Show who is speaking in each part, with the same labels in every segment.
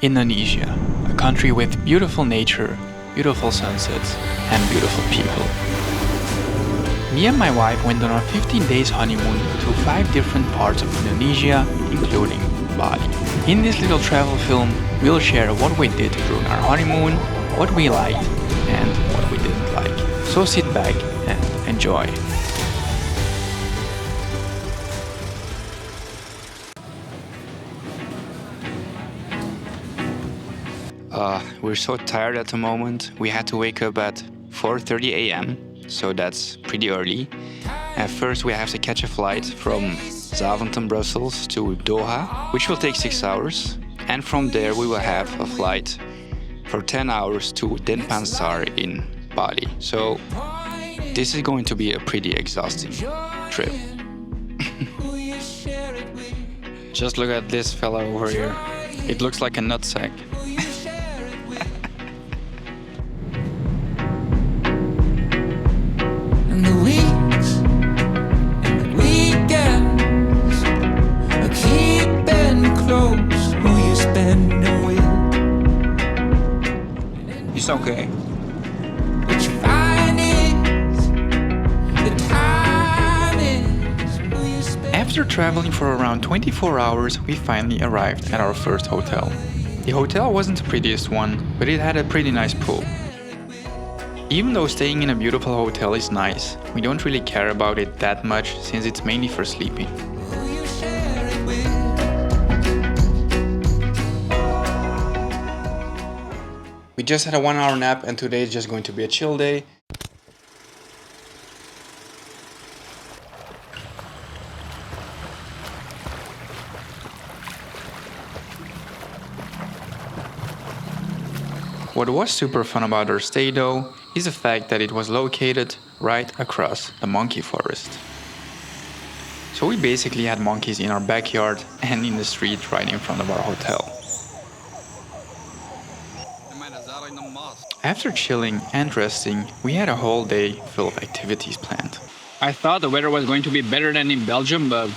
Speaker 1: Indonesia, a country with beautiful nature, beautiful sunsets, and beautiful people. Me and my wife went on a 15 days honeymoon to 5 different parts of Indonesia, including Bali. In this little travel film, we'll share what we did during our honeymoon, what we liked, and what we didn't like. So sit back and enjoy. We're so tired at the moment. We had to wake up at 4:30 a.m., so that's pretty early. At first we have to catch a flight from Zaventem, Brussels to Doha, which will take 6 hours. And from there we will have a flight for 10 hours to Denpasar in Bali. So this is going to be a pretty exhausting trip. Just look at this fella over here. It looks like a nutsack. It's okay. After traveling for around 24 hours, we finally arrived at our first hotel. The hotel wasn't the prettiest one, but it had a pretty nice pool. Even though staying in a beautiful hotel is nice, we don't really care about it that much since it's mainly for sleeping. We just had a 1-hour nap and today is just going to be a chill day. What was super fun about our stay though is the fact that it was located right across the monkey forest. So we basically had monkeys in our backyard and in the street right in front of our hotel. After chilling and resting, we had a whole day full of activities planned.
Speaker 2: I thought the weather was going to be better than in Belgium, but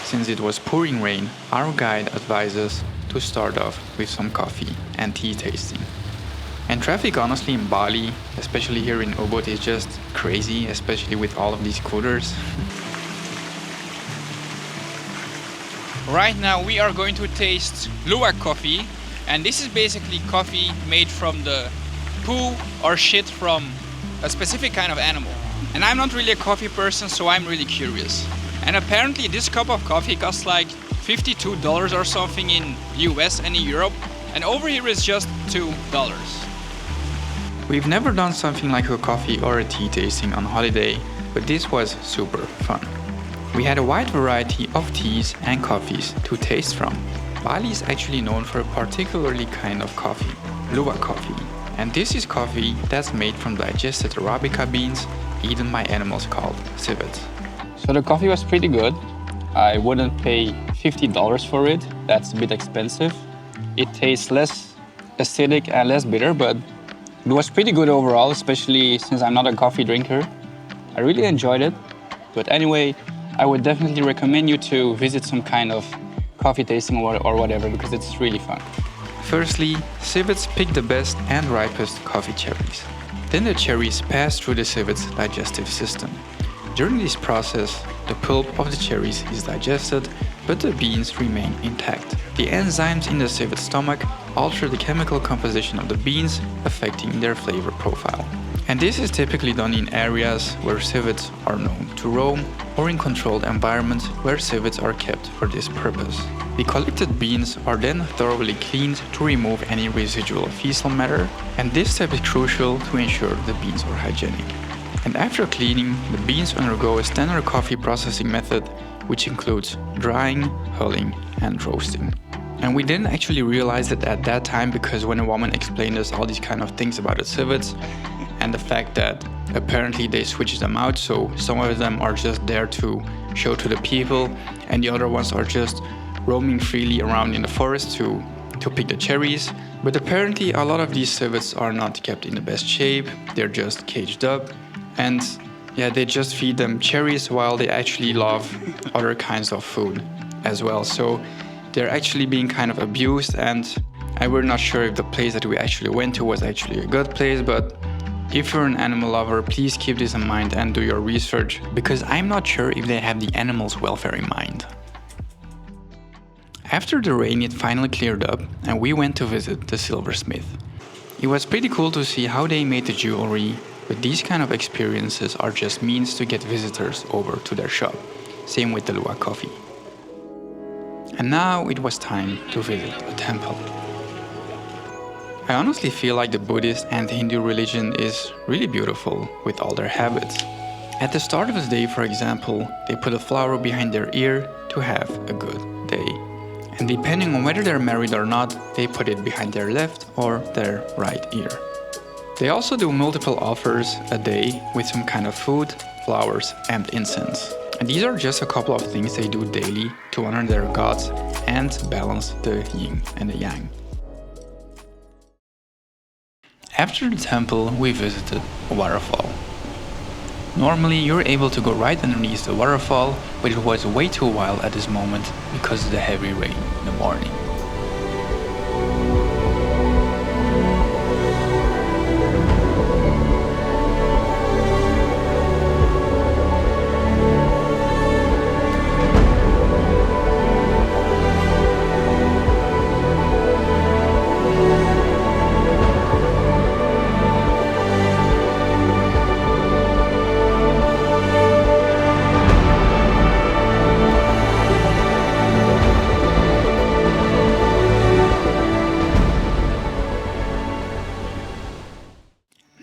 Speaker 1: since it was pouring rain, our guide advised us to start off with some coffee and tea tasting. And traffic honestly in Bali, especially here in Ubud, is just crazy, especially with all of these scooters.
Speaker 2: right now we are going to taste luwak coffee, and this is basically coffee made from the poo or shit from a specific kind of animal. And I'm not really a coffee person, so I'm really curious. And apparently this cup of coffee costs like $52 or something in US and in Europe, and over here it's just $2.
Speaker 1: We've never done something like a coffee or a tea tasting on holiday, but this was super fun. We had a wide variety of teas and coffees to taste from. Bali is actually known for a particularly kind of coffee, luwak coffee. And this is coffee that's made from digested Arabica beans eaten by animals called civets.
Speaker 2: So the coffee was pretty good. I wouldn't pay $50 for it. That's a bit expensive. It tastes less acidic and less bitter, but it was pretty good overall, especially since I'm not a coffee drinker. I really enjoyed it. But anyway, I would definitely recommend you to visit some kind of coffee tasting or whatever, because it's really fun.
Speaker 1: Firstly, civets pick the best and ripest coffee cherries. Then the cherries pass through the civet's digestive system. During this process, the pulp of the cherries is digested, but the beans remain intact. The enzymes in the civet's stomach alter the chemical composition of the beans, affecting their flavor profile. And this is typically done in areas where civets are known to roam, or in controlled environments where civets are kept for this purpose. The collected beans are then thoroughly cleaned to remove any residual fecal matter, and this step is crucial to ensure the beans are hygienic. And after cleaning, the beans undergo a standard coffee processing method, which includes drying, hulling, and roasting. And we didn't actually realize it at that time, because when a woman explained us all these kind of things about the civets, and the fact that apparently they switch them out, so some of them are just there to show to the people, and the other ones are just roaming freely around in the forest to pick the cherries. But apparently a lot of these civets are not kept in the best shape, they're just caged up, and Yeah, they just feed them cherries while they actually love other kinds of food as well. So they're actually being kind of abused, and we're not sure if the place that we actually went to was actually a good place, but if you're an animal lover, please keep this in mind and do your research, because I'm not sure if they have the animals' welfare in mind. After the rain, it finally cleared up and we went to visit the silversmith. It was pretty cool to see how they made the jewelry, but these kind of experiences are just means to get visitors over to their shop. Same with the Lua coffee. And now it was time to visit a temple. I honestly feel like the Buddhist and the Hindu religion is really beautiful with all their habits. At the start of the day, for example, they put a flower behind their ear to have a good day. And depending on whether they're married or not, they put it behind their left or their right ear. They also do multiple offers a day with some kind of food, flowers, and incense. And these are just a couple of things they do daily to honor their gods and balance the yin and the yang. After the temple, we visited a waterfall. Normally you're able to go right underneath the waterfall, but it was way too wild at this moment because of the heavy rain in the morning.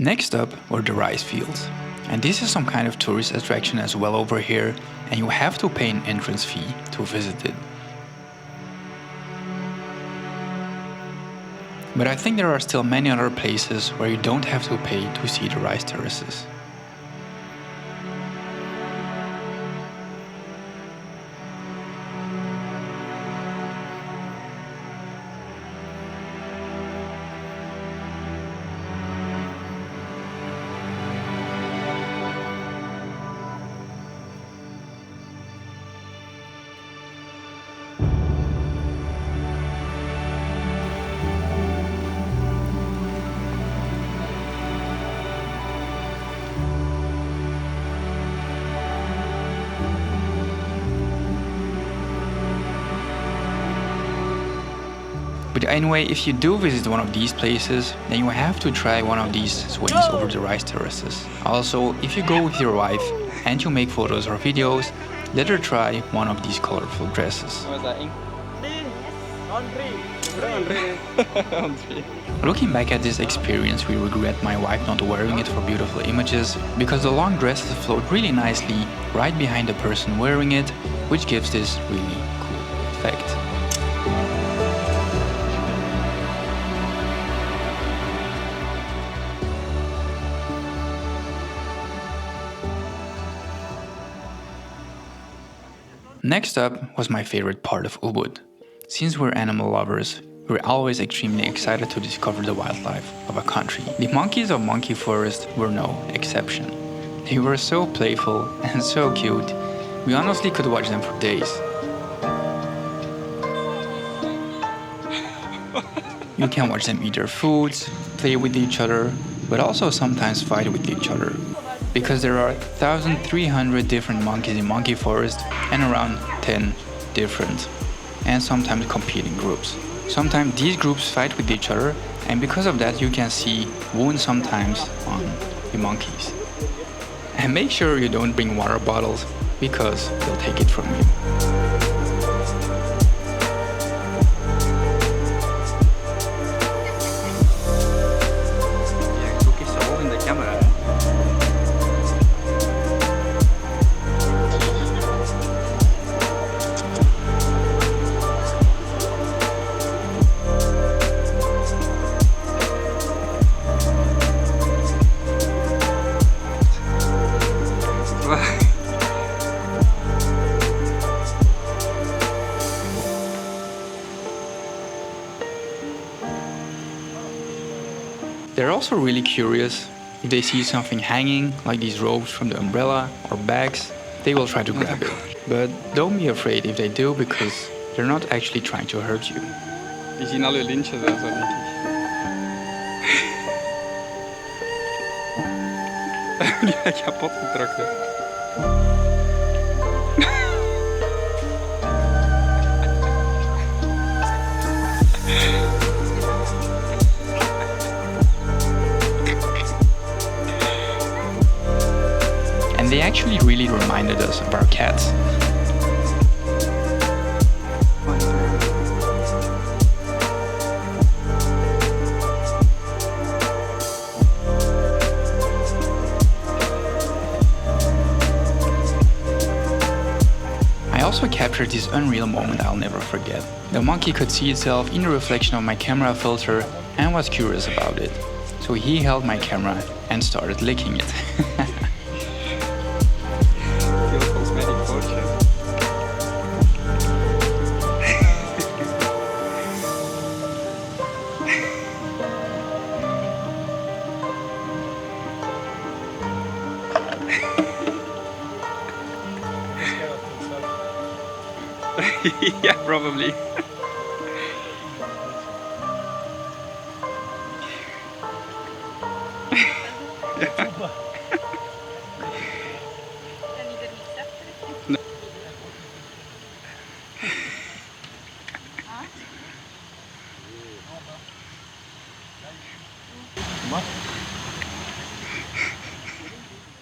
Speaker 1: Next up were the rice fields, and this is some kind of tourist attraction as well over here, and you have to pay an entrance fee to visit it. But I think there are still many other places where you don't have to pay to see the rice terraces. But anyway, if you do visit one of these places, then you have to try one of these swings over the rice terraces. Also, if you go with your wife and you make photos or videos, let her try one of these colorful dresses. Looking back at this experience, we regret my wife not wearing it for beautiful images, because the long dresses float really nicely right behind the person wearing it, which gives this really cool effect. Next up was my favorite part of Ubud. Since we're animal lovers, we're always extremely excited to discover the wildlife of a country. The monkeys of Monkey Forest were no exception. They were so playful and so cute, we honestly could watch them for days. You can watch them eat their foods, play with each other, but also sometimes fight with each other. Because there are 1,300 different monkeys in Monkey Forest and around 10 different and sometimes competing groups. Sometimes these groups fight with each other, and because of that you can see wounds sometimes on the monkeys. And make sure you don't bring water bottles, because they'll take it from you. They're also really curious If they see something hanging, like these ropes from the umbrella or bags, they will try to grab it. But don't be afraid if they do, because they're not actually trying to hurt you.
Speaker 2: Die zien alle lintjes daar zo, denk ik. Die heb ik kapot getrokken.
Speaker 1: And they actually really reminded us of our cats. I also captured this unreal moment I'll never forget. The monkey could see itself in the reflection of my camera filter and was curious about it. So he held my camera and started licking it.
Speaker 2: Yeah, probably.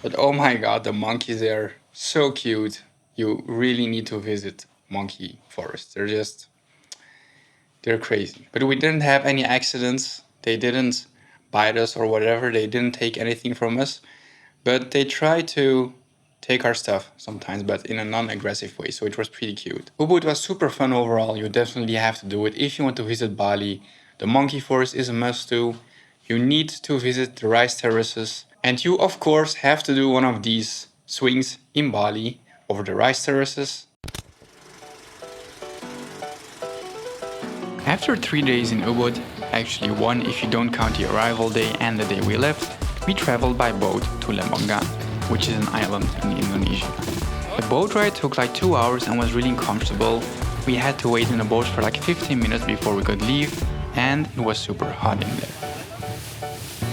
Speaker 1: But oh my god, the monkeys there, so cute. You really need to visit monkey forest. They're crazy. But we didn't have any accidents. They didn't bite us or whatever. They didn't take anything from us. But they try to take our stuff sometimes, but in a non-aggressive way. So it was pretty cute. Ubud was super fun overall. You definitely have to do it if you want to visit Bali. The monkey forest is a must do. You need to visit the rice terraces. And you, of course, have to do one of these swings in Bali over the rice terraces. After 3 days in Ubud, actually 1 if you don't count the arrival day and the day we left, we traveled by boat to Lembongan, which is an island in Indonesia. The boat ride took like 2 hours and was really uncomfortable. We had to wait in the boat for like 15 minutes before we could leave, and it was super hot in there.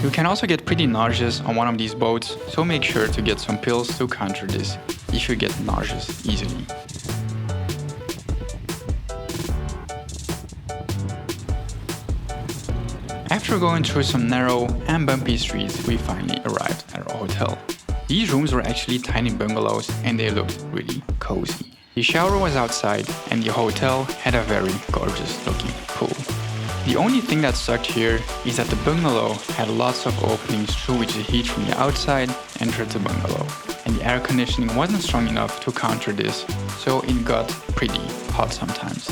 Speaker 1: You can also get pretty nauseous on one of these boats, so make sure to get some pills to counter this if you get nauseous easily. After going through some narrow and bumpy streets, we finally arrived at our hotel. These rooms were actually tiny bungalows and they looked really cozy. The shower was outside and the hotel had a very gorgeous looking pool. The only thing that sucked here is that the bungalow had lots of openings through which the heat from the outside entered the bungalow, and the air conditioning wasn't strong enough to counter this, so it got pretty hot sometimes.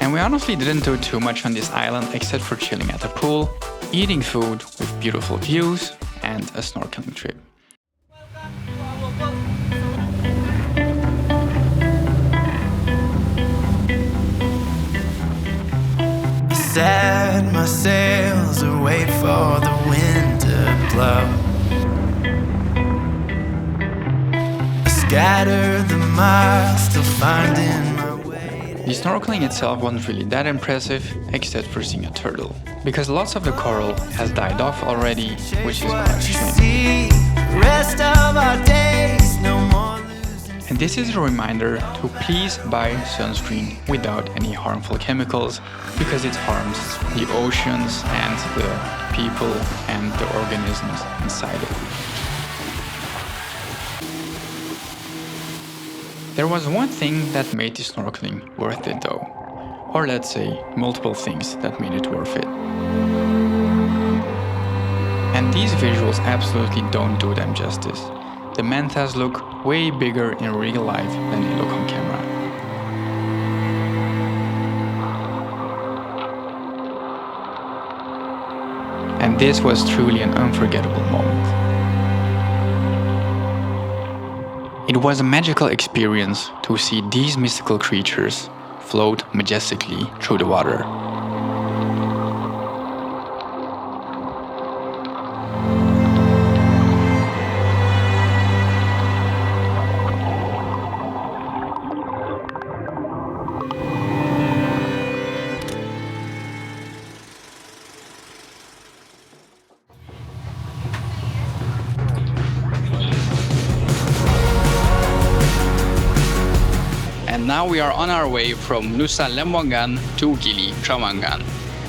Speaker 1: And we honestly didn't do too much on this island except for chilling at the pool, eating food with beautiful views, and a snorkeling trip.
Speaker 3: Set my sails and wait for the wind to blow. I scatter the miles, still finding my way.
Speaker 1: The snorkeling itself wasn't really that impressive, except for seeing a turtle, because lots of the coral has died off already, which is quite a shame.
Speaker 3: Rest of our days, no more losing.
Speaker 1: And this is a reminder to please buy sunscreen without any harmful chemicals, because it harms the oceans and the people and the organisms inside it. There was one thing that made the snorkeling worth it though, or let's say multiple things that made it worth it. And these visuals absolutely don't do them justice. The mantas look way bigger in real life than they look on camera. And this was truly an unforgettable moment. It was a magical experience to see these mystical creatures float majestically through the water.
Speaker 2: And now we are on our way from Nusa Lembongan to Gili Trawangan.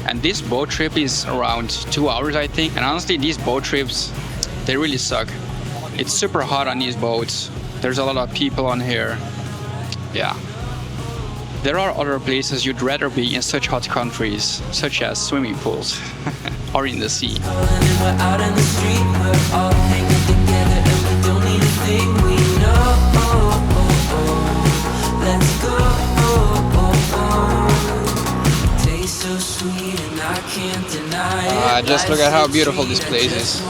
Speaker 2: And this boat trip is around 2 hours, I think. And honestly, these boat trips, they really suck. It's super hot on these boats. There's a lot of people on here. Yeah. There are other places you'd rather be in such hot countries, such as swimming pools or in the sea. Just look at how beautiful this place is.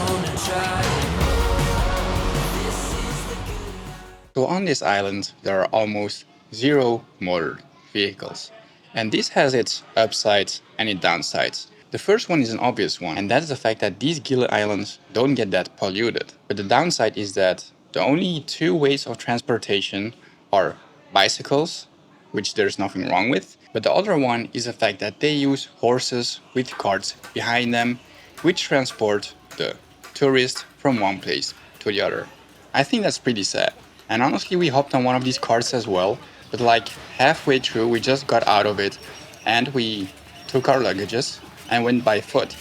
Speaker 1: So on this island, there are almost zero motor vehicles. And this has its upsides and its downsides. The first one is an obvious one, and that is the fact that these Gili Islands don't get that polluted. But the downside is that the only two ways of transportation are bicycles, which there's nothing wrong with. But the other one is the fact that they use horses with carts behind them, which transport the tourists from one place to the other. I think that's pretty sad. And honestly, we hopped on one of these carts as well, but like halfway through, we just got out of it and we took our luggages and went by foot.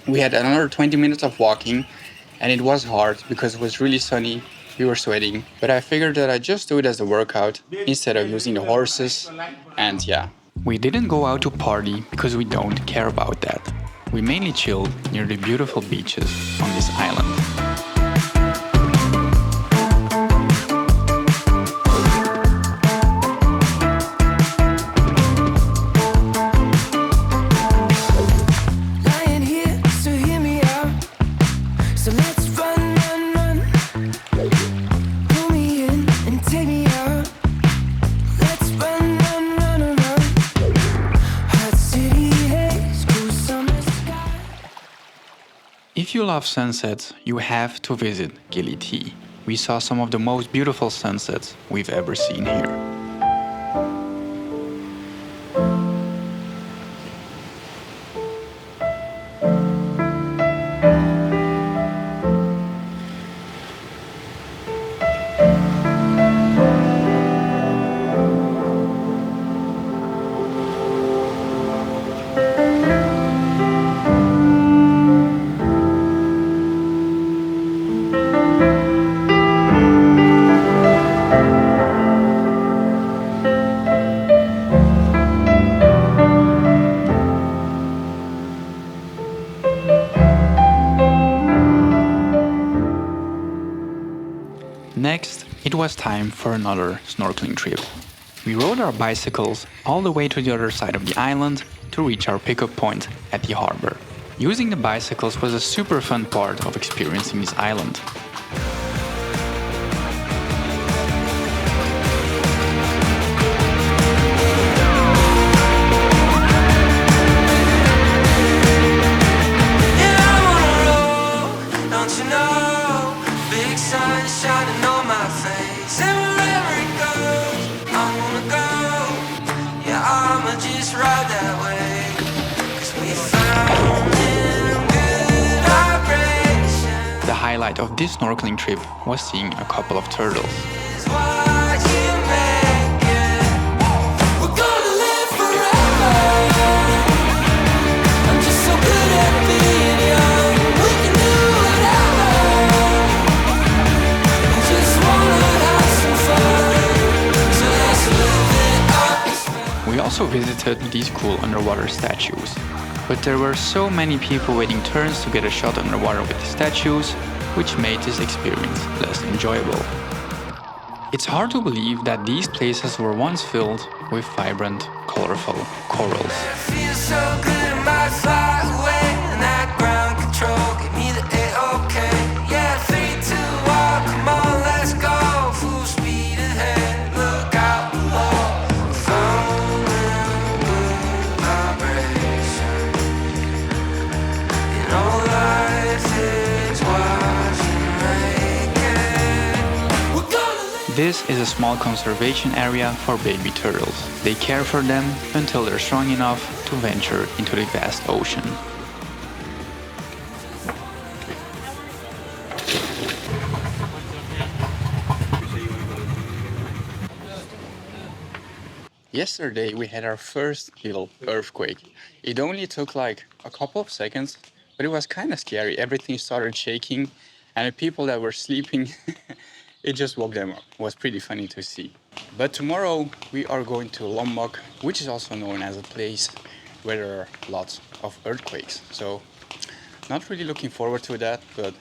Speaker 1: We had another 20 minutes of walking and it was hard because it was really sunny, we were sweating, but I figured that I'd just do it as a workout instead of using the horses, and yeah. We didn't go out to party because we don't care about that. We mainly chilled near the beautiful beaches on this island. If you love sunsets, you have to visit Gili T. We saw some of the most beautiful sunsets we've ever seen here. Next, it was time for another snorkeling trip. We rode our bicycles all the way to the other side of the island to reach our pickup point at the harbor. Using the bicycles was a super fun part of experiencing this island. The highlight of this snorkeling trip was seeing a couple of turtles. We also visited these cool underwater statues, but there were so many people waiting turns to get a shot underwater with the statues, which made this experience less enjoyable. It's hard to believe that these places were once filled with vibrant, colorful corals. This is a small conservation area for baby turtles. They care for them until they're strong enough to venture into the vast ocean.
Speaker 2: Yesterday we had our first little earthquake. It only took like a couple of seconds, but it was kind of scary. Everything started shaking, and the people that were sleeping, it just woke them up. It was pretty funny to see. But tomorrow we are going to Lombok, which is also known as a place where there are lots of earthquakes. So not really looking forward to that, but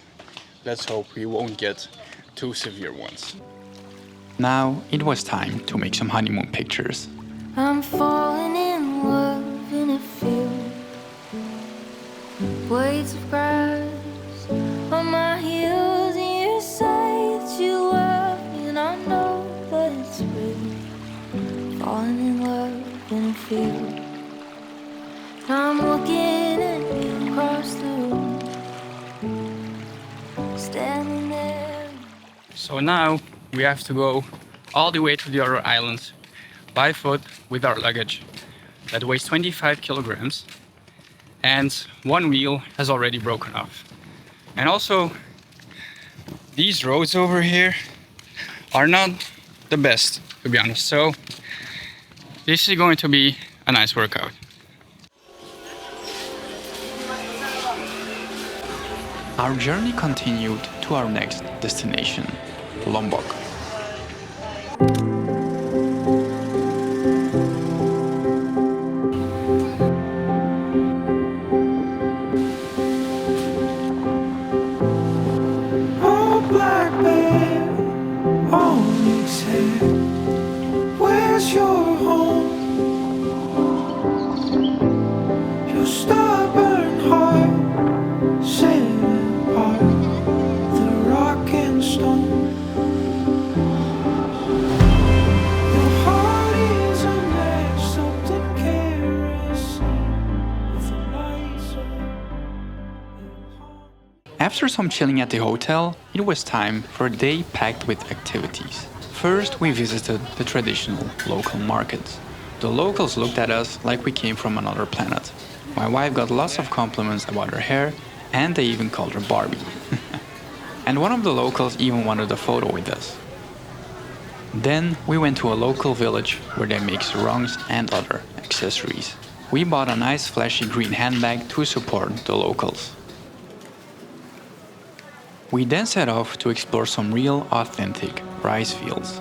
Speaker 2: let's hope we won't get too severe ones.
Speaker 1: Now it was time to make some honeymoon pictures.
Speaker 4: I'm falling in love in a field. Blades of grass on my heels, and you say that you love me, and I know that it's real. Falling in love in a field. I'm looking at you across the room, standing there.
Speaker 2: So now we have to go all the way to the other islands by foot with our luggage that weighs 25 kilograms, and one wheel has already broken off. And also, these roads over here are not the best, to be honest. So this is going to be a nice workout.
Speaker 1: Our journey continued to our next destination, Lombok.
Speaker 3: Oh, black bear on its head, where's your home? Your stubborn heart set apart, the rock and stone. Your heart is unmatched, something kerosene with the lights on.
Speaker 1: After some chilling at the hotel, it was time for a day packed with activities. First, we visited the traditional local markets. The locals looked at us like we came from another planet. My wife got lots of compliments about her hair, and they even called her Barbie. And one of the locals even wanted a photo with us. Then we went to a local village where they make sarongs and other accessories. We bought a nice flashy green handbag to support the locals. We then set off to explore some real, authentic rice fields.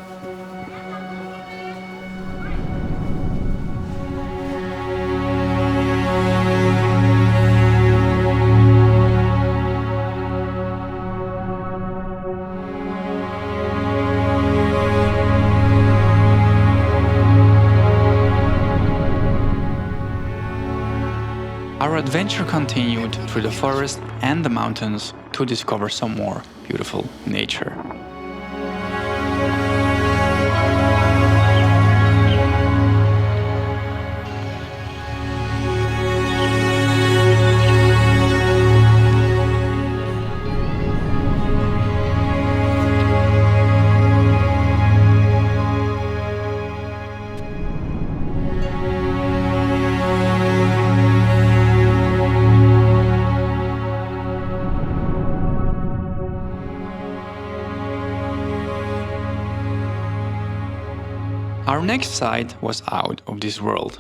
Speaker 1: Our adventure continued through the forest and the mountains to discover some more beautiful nature. Our next site was out of this world.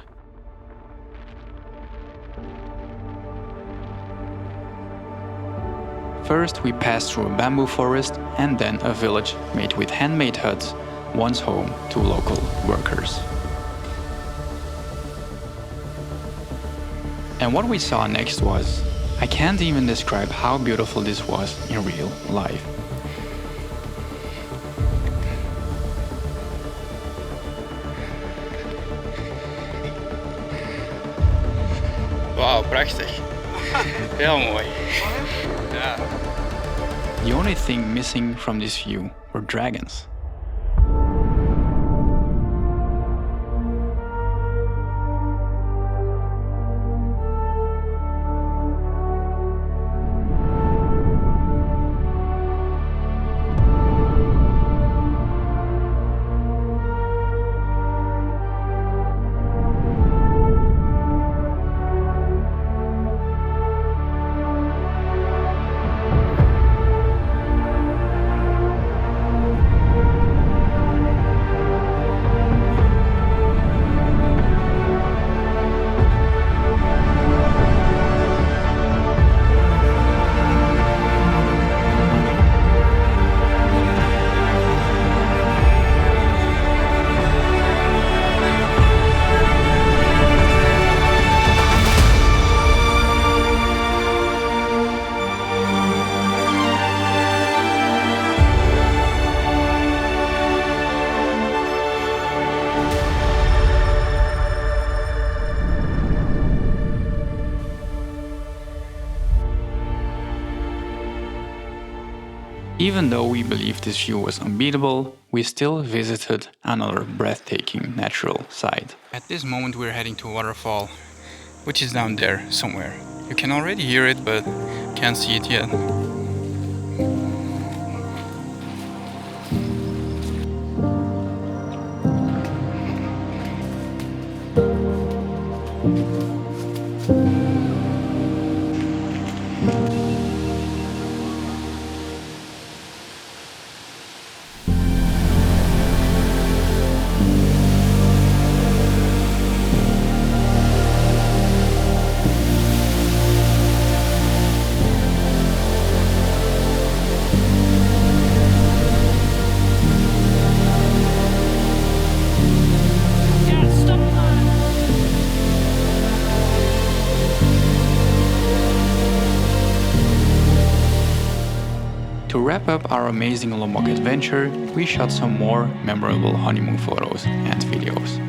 Speaker 1: First, we passed through a bamboo forest and then a village made with handmade huts, once home to local workers. And what we saw next was, I can't even describe how beautiful this was in real life.
Speaker 2: Wauw, prachtig. Heel mooi. Ja.
Speaker 1: The only thing missing from this view were dragons. Even though we believed this view was unbeatable, we still visited another breathtaking natural site. At this moment we're heading to a waterfall, which is down there somewhere. You can already hear it, but can't see it yet. To wrap up our amazing Lombok adventure, we shot some more memorable honeymoon photos and videos.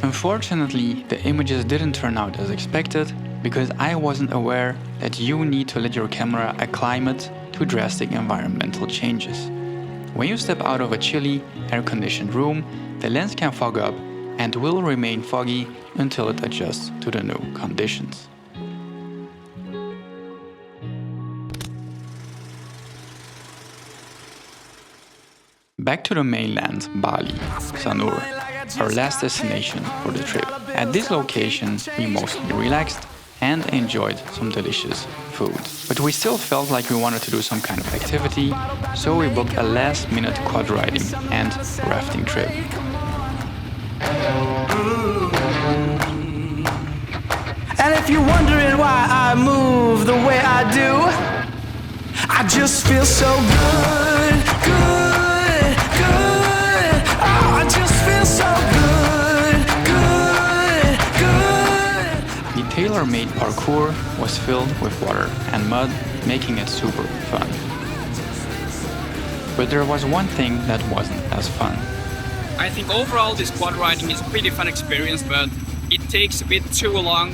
Speaker 1: Unfortunately, the images didn't turn out as expected because I wasn't aware that you need to let your camera acclimate to drastic environmental changes. When you step out of a chilly, air-conditioned room, the lens can fog up and will remain foggy until it adjusts to the new conditions. Back to the mainland, Bali, Sanur, our last destination for the trip. At this location, we mostly relaxed and enjoyed some delicious food. But we still felt like we wanted to do some kind of activity, so we booked a last-minute quad riding and rafting trip.
Speaker 3: And if you're wondering why I move the way I do, I just feel so good, good, good. Oh, I just feel so good, good, good.
Speaker 1: The tailor-made parkour was filled with water and mud, making it super fun. But there was one thing that wasn't as fun.
Speaker 2: I think overall this quad riding is a pretty fun experience, but it takes a bit too long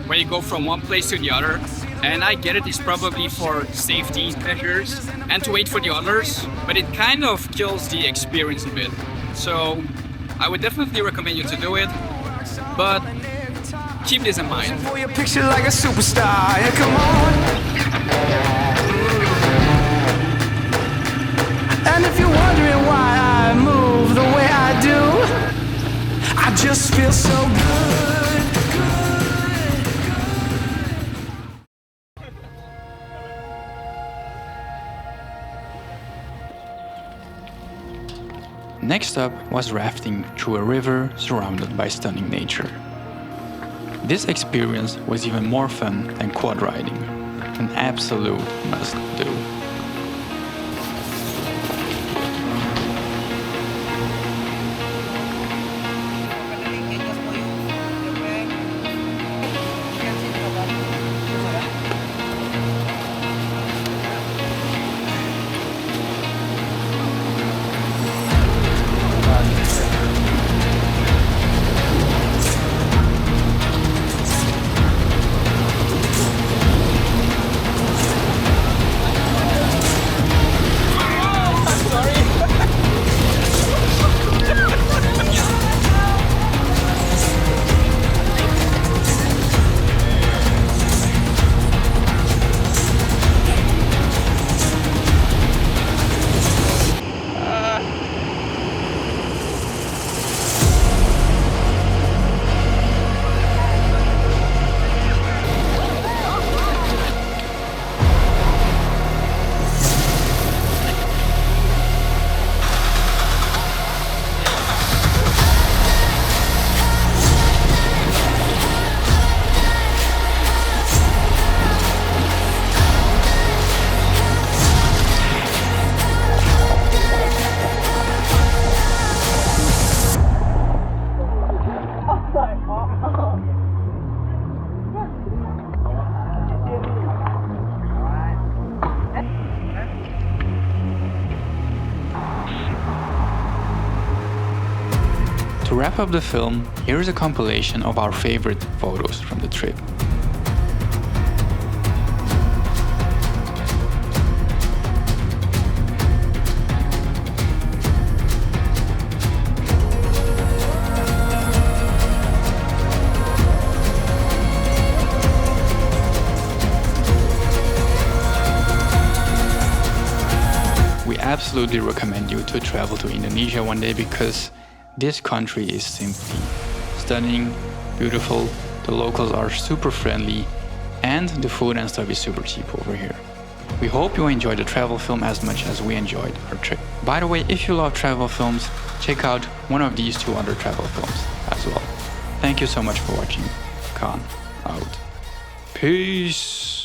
Speaker 2: when you go from one place to the other. And I get it's probably for safety measures and to wait for the others, but it kind of kills the experience a bit. So I would definitely recommend you to do it, but keep this in mind.
Speaker 3: For your picture like a superstar, yeah, come on. And if you're wondering why I move the way I do, I just feel so good,
Speaker 1: Next up was rafting through a river surrounded by stunning nature. This experience was even more fun than quad riding, an absolute must-do. wrap up the film, here is a compilation of our favorite photos from the trip. We absolutely recommend you to travel to Indonesia one day because this country is simply stunning, beautiful, the locals are super friendly, and the food and stuff is super cheap over here. We hope you enjoyed the travel film as much as we enjoyed our trip. By the way, if you love travel films, check out one of these 2 other travel films as well. Thank you so much for watching. Khan out. Peace.